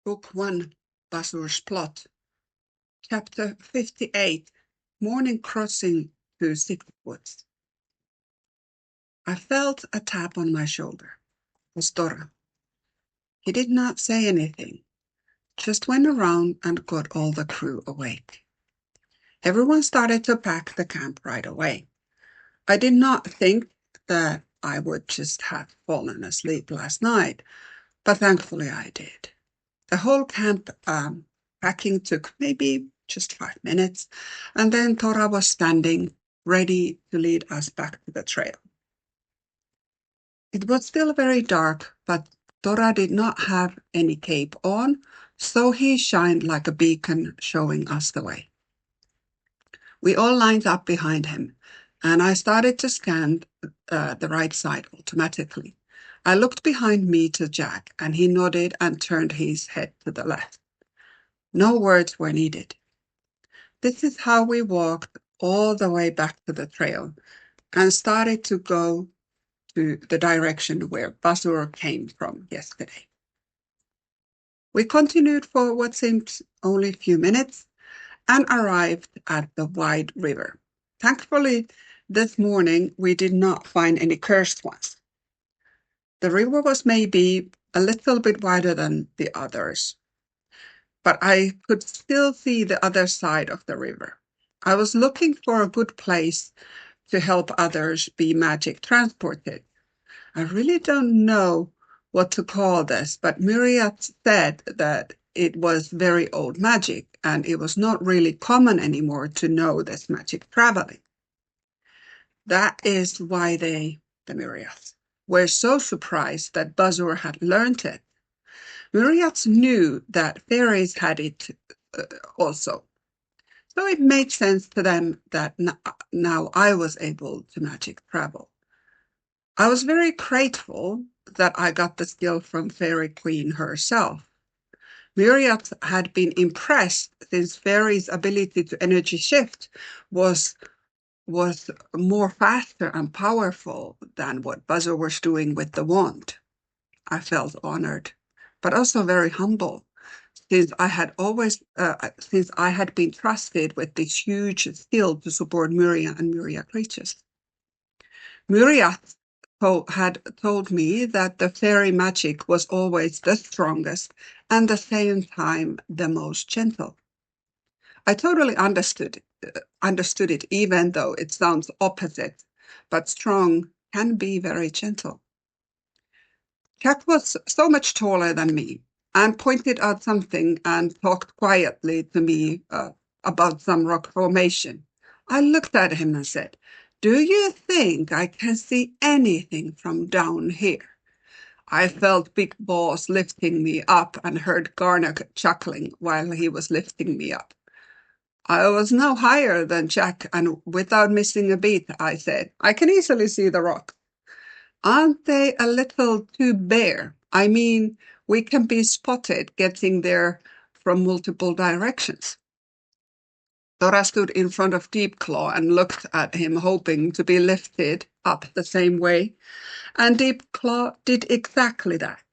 Book 1, Bazur's Plot. Chapter 58, Morning Crossing to Secret Woods. I felt a tap on my shoulder. It was Dora. He did not say anything, just went around and got all the crew awake. Everyone started to pack the camp right away. I did not think that I would just have fallen asleep last night, but thankfully I did. The whole camp packing took maybe just 5 minutes, and then Tora was standing, ready to lead us back to the trail. It was still very dark, but Tora did not have any cape on, so he shined like a beacon, showing us the way. We all lined up behind him, and I started to scan the right side automatically. I looked behind me to Jack, and he nodded and turned his head to the left. No words were needed. This is how we walked all the way back to the trail and started to go to the direction where Bazur came from yesterday. We continued for what seemed only a few minutes and arrived at the wide river. Thankfully, this morning we did not find any cursed ones. The river was maybe a little bit wider than the others, but I could still see the other side of the river. I was looking for a good place to help others be magic transported. I really don't know what to call this, but Myria said that it was very old magic and it was not really common anymore to know this magic traveling. That is why the Myriads, were so surprised that Bazur had learned it. Myriads knew that fairies had it also. So it made sense to them that now I was able to magic travel. I was very grateful that I got the skill from Fairy Queen herself. Myriad had been impressed since Fairy's ability to energy shift was more faster and powerful than what Bazur was doing with the wand. I felt honored, but also very humble, since I had been trusted with this huge skill to support Myria and Myria creatures. Myria had told me that the fairy magic was always the strongest and at the same time the most gentle. I totally understood it, even though it sounds opposite, but strong can be very gentle. Jack was so much taller than me and pointed out something and talked quietly to me about some rock formation. I looked at him and said, "Do you think I can see anything from down here?" I felt Big Boss lifting me up and heard Garnock chuckling while he was lifting me up. I was no higher than Jack, and without missing a beat, I said, "I can easily see the rock." Aren't they a little too bare? I mean, we can be spotted getting there from multiple directions. Dora stood in front of Deep Claw and looked at him, hoping to be lifted up the same way, and Deep Claw did exactly that.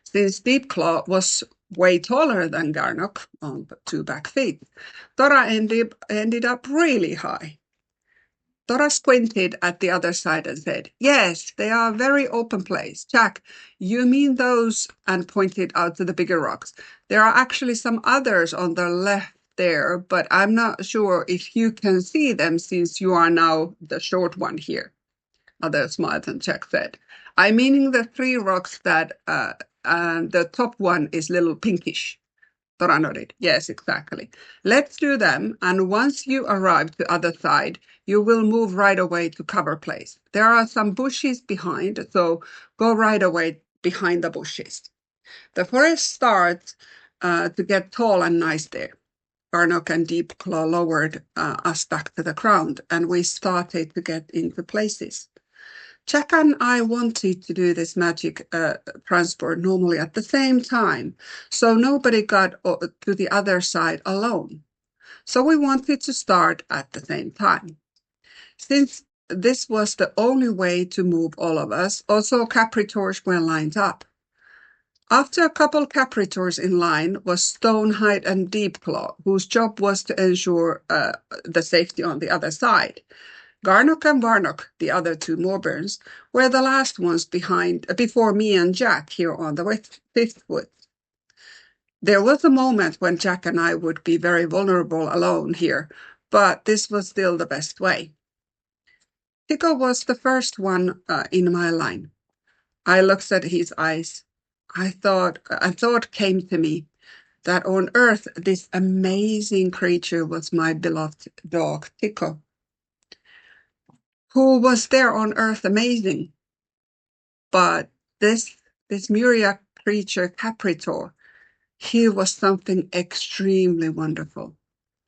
Since Deep Claw was way taller than Garnock on 2 back feet, Dora ended up really high. Dora squinted at the other side and said, "Yes, they are a very open place. Jack, you mean those?" and pointed out to the bigger rocks. "There are actually some others on the left there, but I'm not sure if you can see them since you are now the short one here." Mother smiled and Jack said, "I'm meaning the 3 rocks that the top one is little pinkish." Dora nodded. "Yes, exactly. Let's do them, and once you arrive to the other side, you will move right away to cover place. There are some bushes behind, so go right away behind the bushes. The forest starts to get tall and nice there." Garnock and Deep Claw lowered us back to the ground, and we started to get into places. Jack and I wanted to do this magic transport normally at the same time, so nobody got to the other side alone. So we wanted to start at the same time. Since this was the only way to move all of us, also Capritors were lined up. After a couple capritors in line was Stonehide and Deepclaw, whose job was to ensure the safety on the other side. Garnock and Varnock, the other two Morburns, were the last ones before me and Jack here on the fifth wood. There was a moment when Jack and I would be very vulnerable alone here, but this was still the best way. Tico was the first one in my line. I looked at his eyes. A thought came to me that on Earth this amazing creature was my beloved dog, Tico. Who was there on Earth amazing? But this Myria creature, Capritor, he was something extremely wonderful.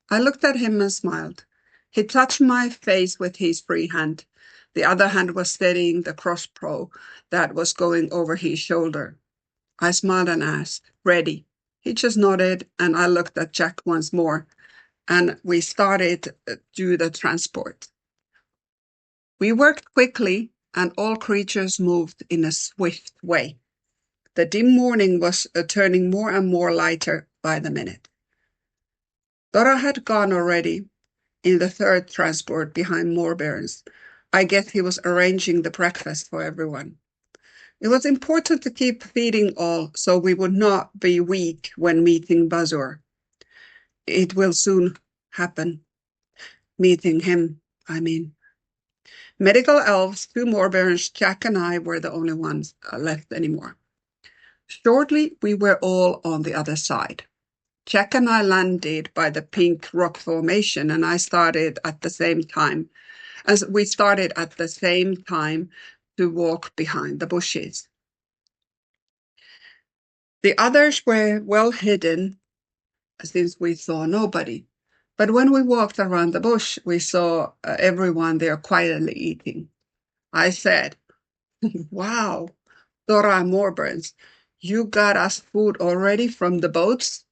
I looked at him and smiled. He touched my face with his free hand. The other hand was steadying the crossbow that was going over his shoulder. I smiled and asked, "Ready?" He just nodded, and I looked at Jack once more, and we started to do the transport. We worked quickly, and all creatures moved in a swift way. The dim morning was turning more and more lighter by the minute. Dora had gone already in the third transport behind Morburns. I guess he was arranging the breakfast for everyone. It was important to keep feeding all so we would not be weak when meeting Bazur. It will soon happen. Meeting him, I mean. Medical elves, two Morburns, Jack and I were the only ones left anymore. Shortly, we were all on the other side. Jack and I landed by the pink rock formation, and we started at the same time to walk behind the bushes. The others were well hidden since we saw nobody. But when we walked around the bush, we saw everyone there quietly eating. I said, "Wow, Dora Morburns, you got us food already from the boats?"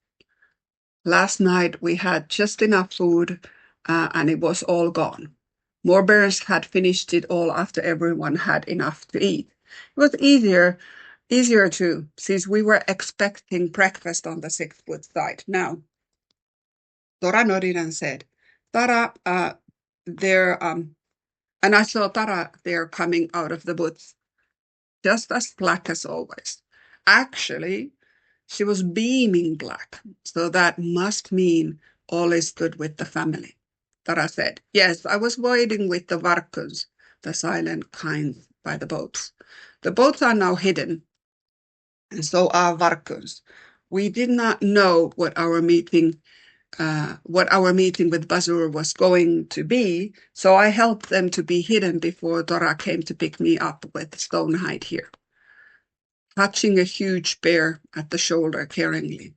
Last night we had just enough food and it was all gone. Morburns had finished it all after everyone had enough to eat. It was easier too, since we were expecting breakfast on the 6-foot side. Now, Dora nodded and said, "Tara, and I saw Tara there coming out of the woods, just as black as always. Actually, she was beaming black, so that must mean all is good with the family." Tara said, "Yes, I was waiting with the Varkuns, the silent kind by the boats. The boats are now hidden, and so are Varkuns. We did not know what our meeting with Bazur was going to be, so I helped them to be hidden before Dora came to pick me up with Stonehide here." Touching a huge bear at the shoulder caringly.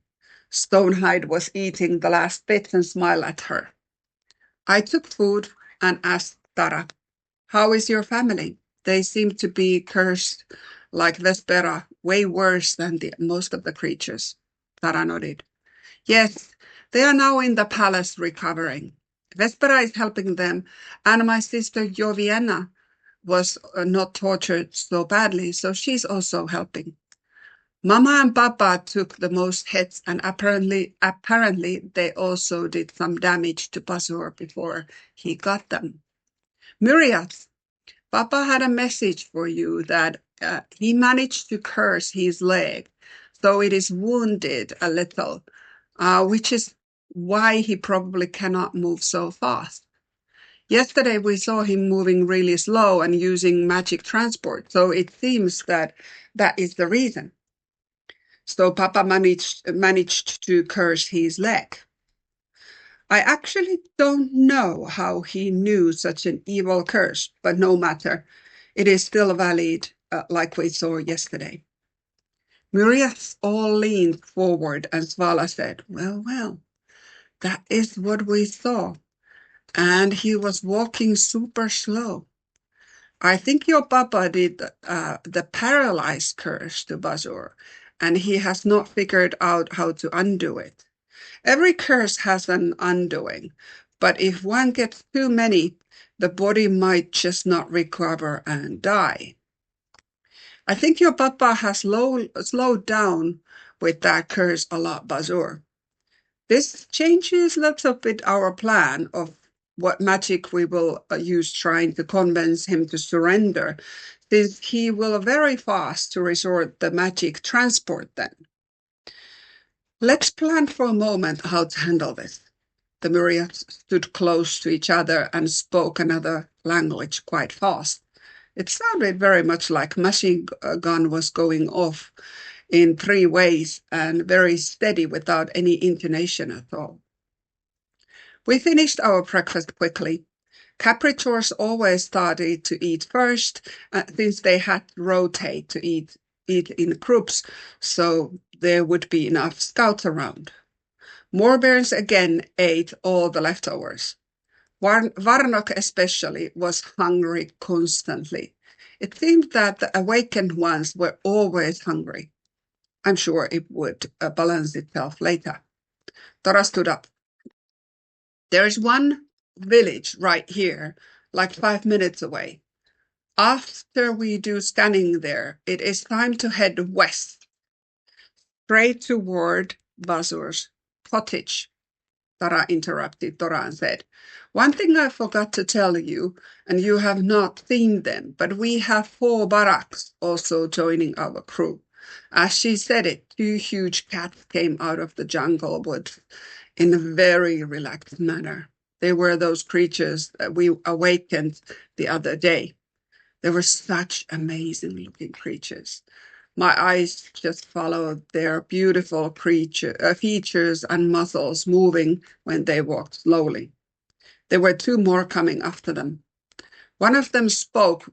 Stonehide was eating the last bits and smiled at her. I took food and asked Tara, "How is your family? They seem to be cursed like Vespera, way worse than most of the creatures." Tara nodded. "Yes, they are now in the palace recovering. Vespera is helping them, and my sister Joviana was not tortured so badly, so she's also helping. Mama and Papa took the most hits, and apparently they also did some damage to Bazur before he got them. Myria, Papa had a message for you that he managed to curse his leg, so it is wounded a little, which is why he probably cannot move so fast. Yesterday we saw him moving really slow and using magic transport, so it seems that is the reason. So Papa managed to curse his leg. I actually don't know how he knew such an evil curse, but no matter. It is still valid, like we saw yesterday." Myria all leaned forward and Svala said, well, that is what we saw. And he was walking super slow. I think your papa did the paralyzed curse to Bazur, and he has not figured out how to undo it. Every curse has an undoing, but if one gets too many, the body might just not recover and die. I think your papa has slowed down with that curse a lot, Bazur. This changes a little bit our plan of what magic we will use trying to convince him to surrender, since he will very fast to resort the magic transport then. Let's plan for a moment how to handle this. The myriads stood close to each other and spoke another language quite fast. It sounded very much like machine gun was going off in 3 ways and very steady without any intonation at all. We finished our breakfast quickly. Capricors always started to eat first, since they had to rotate to eat in groups, so there would be enough scouts around. Moorbears again ate all the leftovers. Varnok especially was hungry constantly. It seemed that the awakened ones were always hungry. I'm sure it would balance itself later. Tora stood up. There's one village right here, like 5 minutes away. After we do scanning there, it is time to head west, straight toward Bazur's cottage. Tara interrupted Tora and said, "One thing I forgot to tell you, and you have not seen them, but we have 4 barracks also joining our crew." As she said it, 2 huge cats came out of the jungle woods in a very relaxed manner. They were those creatures that we awakened the other day. They were such amazing looking creatures. My eyes just followed their beautiful features and muscles moving when they walked slowly. There were 2 more coming after them. One of them spoke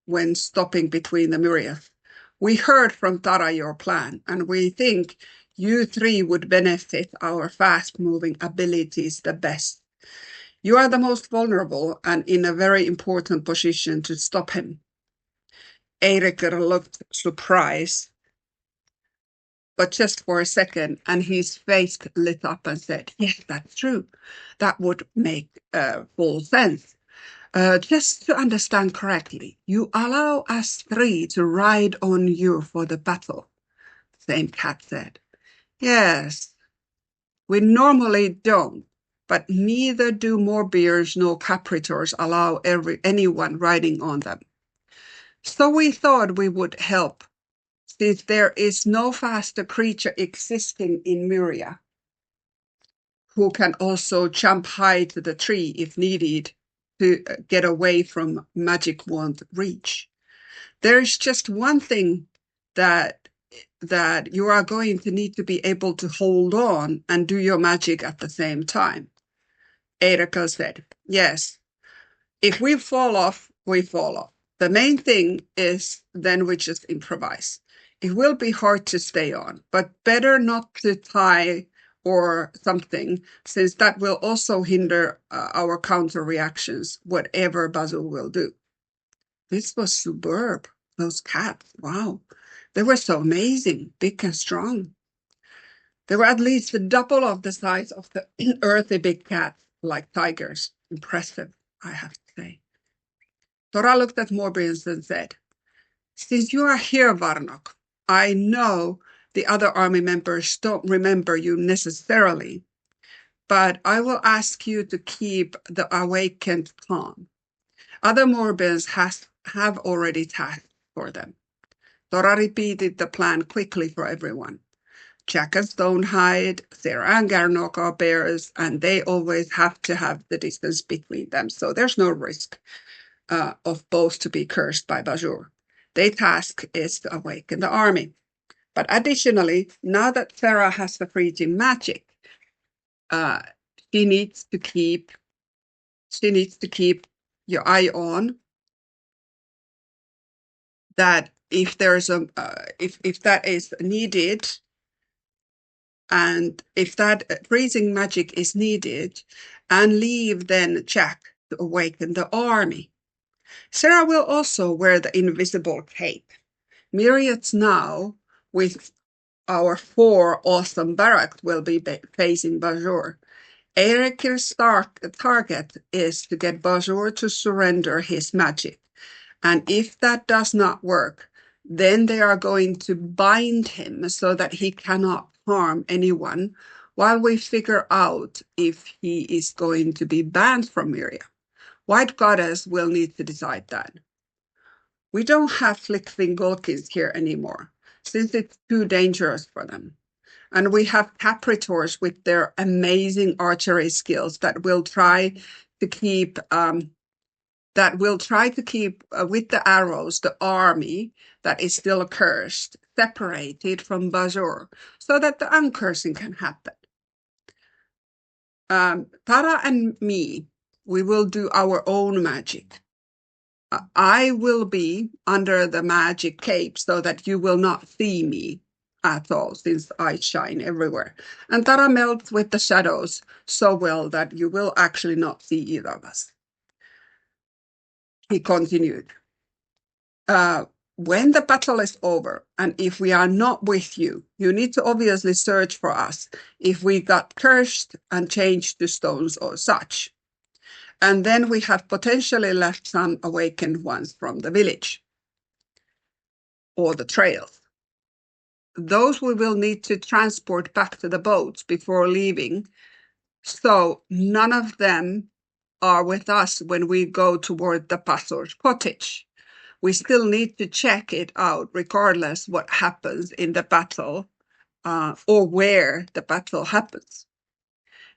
when stopping between the myriads. "We heard from Tara your plan, and we think you 3 would benefit our fast-moving abilities the best. You are the most vulnerable and in a very important position to stop him." Eirik looked surprised, but just for a second, and his face lit up and said, "Yes, that's true. That would make full sense. Just to understand correctly, you allow us 3 to ride on you for the battle," the same cat said. "Yes, we normally don't, but neither do Moorbears nor Capritors allow anyone riding on them. So we thought we would help, since there is no faster creature existing in Myria who can also jump high to the tree if needed to get away from magic wand reach. There's just one thing that you are going to need to be able to hold on and do your magic at the same time." Erika said, "Yes, if we fall off, we fall off. The main thing is then we just improvise. It will be hard to stay on, but better not to tie or something, since that will also hinder our counter reactions, whatever Bazur will do." This was superb. Those cats, wow. They were so amazing, big and strong. They were at least double of the size of the earthy big cats, like tigers. Impressive, I have to say. Tora looked at Morbius and said, "Since you are here, Varnok, I know the other army members don't remember you necessarily, but I will ask you to keep the awakened calm. Other Morbians have already tasked for them." Tora repeated the plan quickly for everyone. Jack and Stonehide, Sarah and Garnock are bears, and they always have to have the distance between them, so there's no risk of both to be cursed by Bazur. Their task is to awaken the army. But additionally, now that Sarah has the freezing magic, she needs to keep your eye on that if there's a if that is needed, and if that freezing magic is needed, and leave then Jack to awaken the army. Sarah will also wear the invisible cape. Myriads now, with our 4 awesome barracks, will be facing Bazur. Erik's target is to get Bazur to surrender his magic. And if that does not work, Then they are going to bind him so that he cannot harm anyone while we figure out if he is going to be banned from Myria. White Goddess will need to decide that. We don't have flickering Gulkins here anymore, since it's too dangerous for them. And we have Capritors with their amazing archery skills that will try to keep with the arrows the army that is still cursed separated from Bazur so that the uncursing can happen. Tara and me, we will do our own magic. I will be under the magic cape so that you will not see me at all, since I shine everywhere. And Tara melts with the shadows so well that you will actually not see either of us. He continued. When the battle is over, and if we are not with you, you need to obviously search for us if we got cursed and changed to stones or such. And then we have potentially left some awakened ones from the village or the trails. Those we will need to transport back to the boats before leaving, so none of them are with us when we go toward the Bazur's cottage. We still need to check it out regardless what happens in the battle or where the battle happens.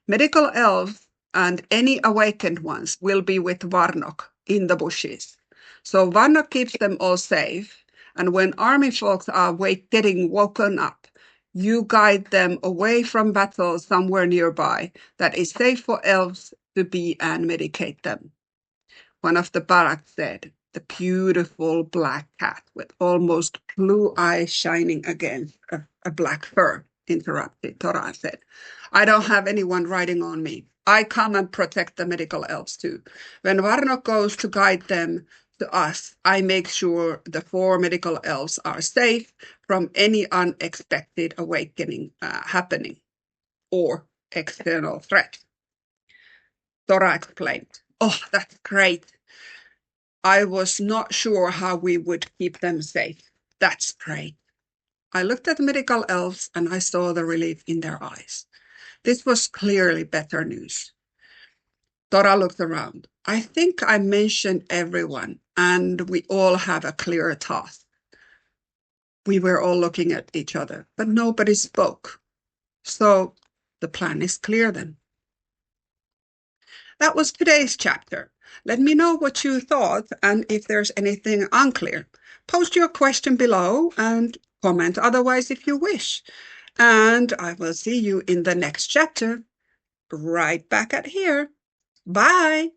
Medical elves and any awakened ones will be with Varnok in the bushes. So Varnok keeps them all safe, and when army folks are getting woken up, you guide them away from battle somewhere nearby that is safe for elves to be and medicate them. One of the barracks said, the beautiful black cat with almost blue eyes shining against a black fur, interrupted Tora said. I don't have anyone riding on me. I come and protect the medical elves too. When Varnok goes to guide them to us, I make sure the 4 medical elves are safe from any unexpected awakening happening or external threat. Tora explained. Oh, that's great. I was not sure how we would keep them safe. That's great. I looked at the medical elves and I saw the relief in their eyes. This was clearly better news. Tora looked around. I think I mentioned everyone and we all have a clear task. We were all looking at each other, but nobody spoke. So the plan is clear then. That was today's chapter. Let me know what you thought and if there's anything unclear. Post your question below and comment otherwise if you wish. And I will see you in the next chapter, right back at here. Bye.